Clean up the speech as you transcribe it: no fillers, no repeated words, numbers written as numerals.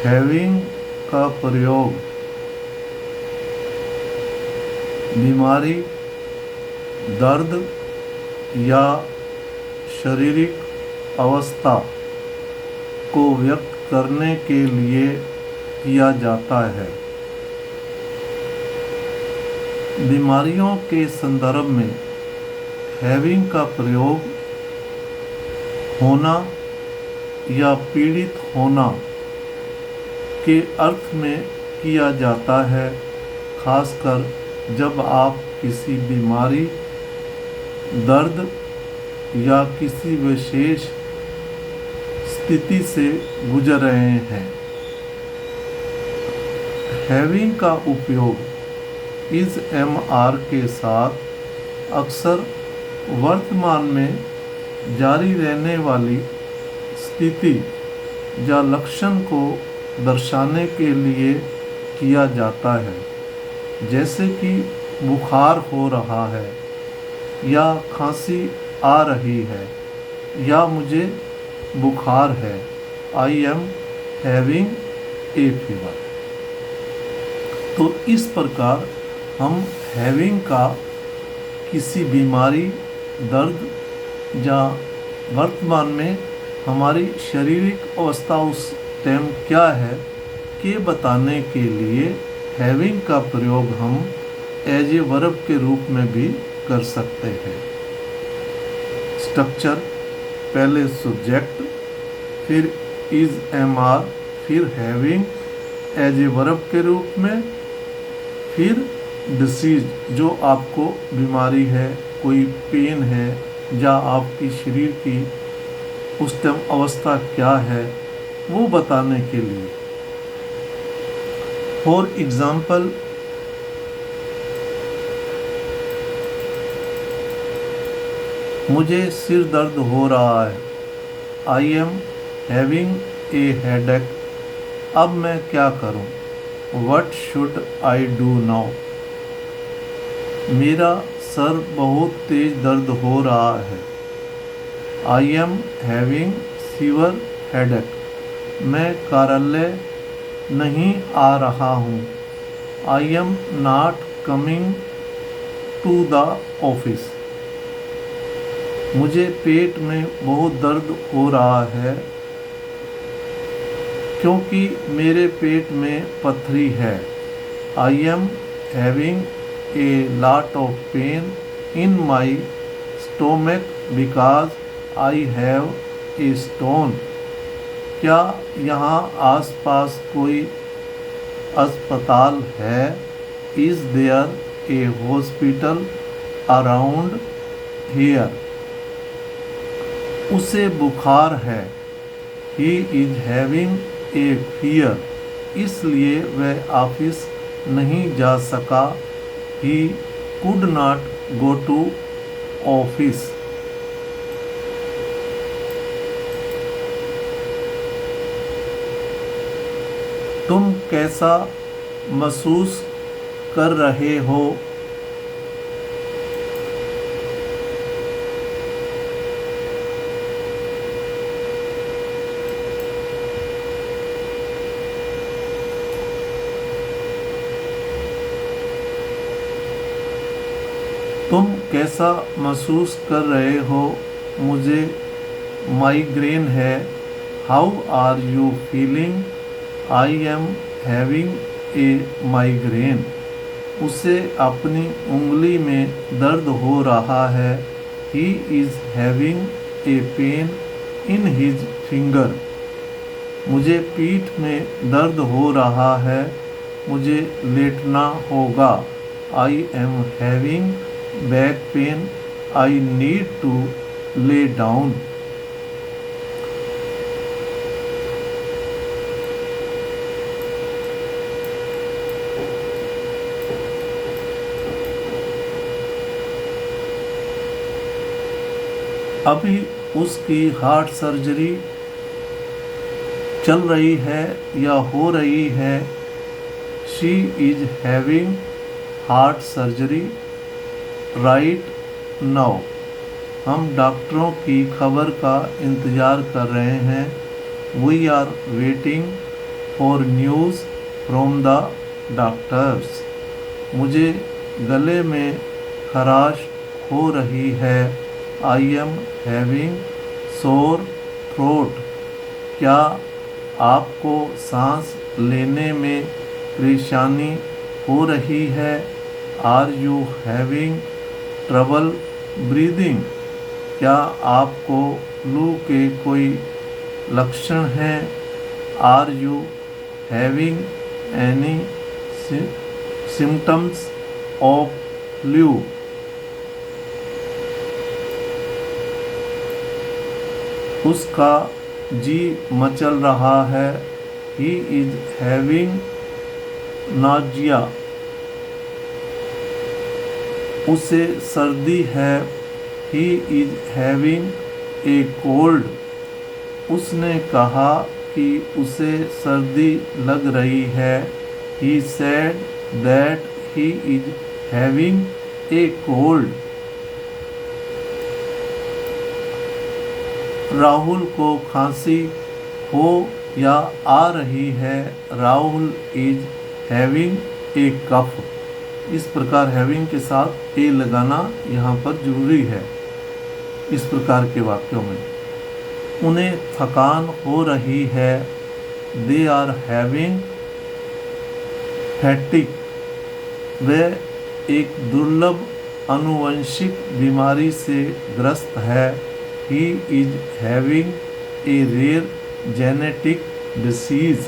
Having का प्रयोग बीमारी, दर्द या शारीरिक अवस्था को व्यक्त करने के लिए किया जाता है। बीमारियों के संदर्भ में हैविंग का प्रयोग होना या पीड़ित होना के अर्थ में किया जाता है, खासकर जब आप किसी बीमारी, दर्द या किसी विशेष स्थिति से गुजर रहे हैं। हैविंग का उपयोग इस एमआर के साथ अक्सर वर्तमान में जारी रहने वाली स्थिति या लक्षण को दर्शाने के लिए किया जाता है, जैसे कि बुखार हो रहा है या खांसी आ रही है या मुझे बुखार है, I am having A fever. तो इस प्रकार हम हैविंग का किसी बीमारी, दर्द या वर्तमान में हमारी शारीरिक अवस्था उस टाइम क्या है के बताने के लिए हैविंग का प्रयोग हम एज ए वर्ब के रूप में भी कर सकते हैं। स्ट्रक्चर, पहले सब्जेक्ट, फिर इज एमआर, फिर हैविंग एज ए वर्ब के रूप में, फिर डिसीज जो आपको बीमारी है, कोई पेन है या आपकी शरीर की उस टाइम अवस्था क्या है वो बताने के लिए। फॉर एग्जाम्पल, मुझे सिर दर्द हो रहा है, I am having a headache. अब मैं क्या करूं? What should I do now? मेरा सर बहुत तेज दर्द हो रहा है, I am having severe headache. मैं कार्यालय नहीं आ रहा हूँ, I am not coming to the office. मुझे पेट में बहुत दर्द हो रहा है क्योंकि मेरे पेट में पथरी है, I am having a lot of pain in my stomach because I have a stone. क्या यहाँ आसपास कोई अस्पताल है? Is there a hospital around here? उसे बुखार है, he is having a fever, इसलिए वह ऑफिस नहीं जा सका, he could not go to office. तुम कैसा महसूस कर रहे हो? तुम कैसा महसूस कर रहे हो? मुझे माइग्रेन है, how are you feeling? I am having a migraine. उसे अपनी उंगली में दर्द हो रहा है, he is having a pain in his finger. मुझे पीठ में दर्द हो रहा है, मुझे लेटना होगा, I am having back pain, I need to lay down. अभी उसकी हार्ट सर्जरी चल रही है या हो रही है, she is having heart surgery right now. हम डॉक्टरों की खबर का इंतज़ार कर रहे हैं, we are waiting for news from the doctors. मुझे गले में खराश हो रही है। I am having sore throat. क्या आपको सांस लेने में परेशानी हो रही है? Are you having trouble breathing. क्या आपको फ्लू के कोई लक्षण हैं? Are you having any symptoms of flu. उसका जी मचल रहा है। He is having Nazia. उसे सर्दी है। He is having A cold. उसने कहा कि उसे सर्दी लग रही है। He said that he is having A cold. Rahul को खांसी हो या आ रही है। राहुल इज हैविंग ए कफ। इस प्रकार हैविंग के साथ ए लगाना यहाँ पर जरूरी है इस प्रकार के वाक्यों में। उन्हें थकान हो रही है। They are having फैटिक। वे एक दुर्लभ आनुवंशिक बीमारी से ग्रस्त है। He is having a rare genetic disease.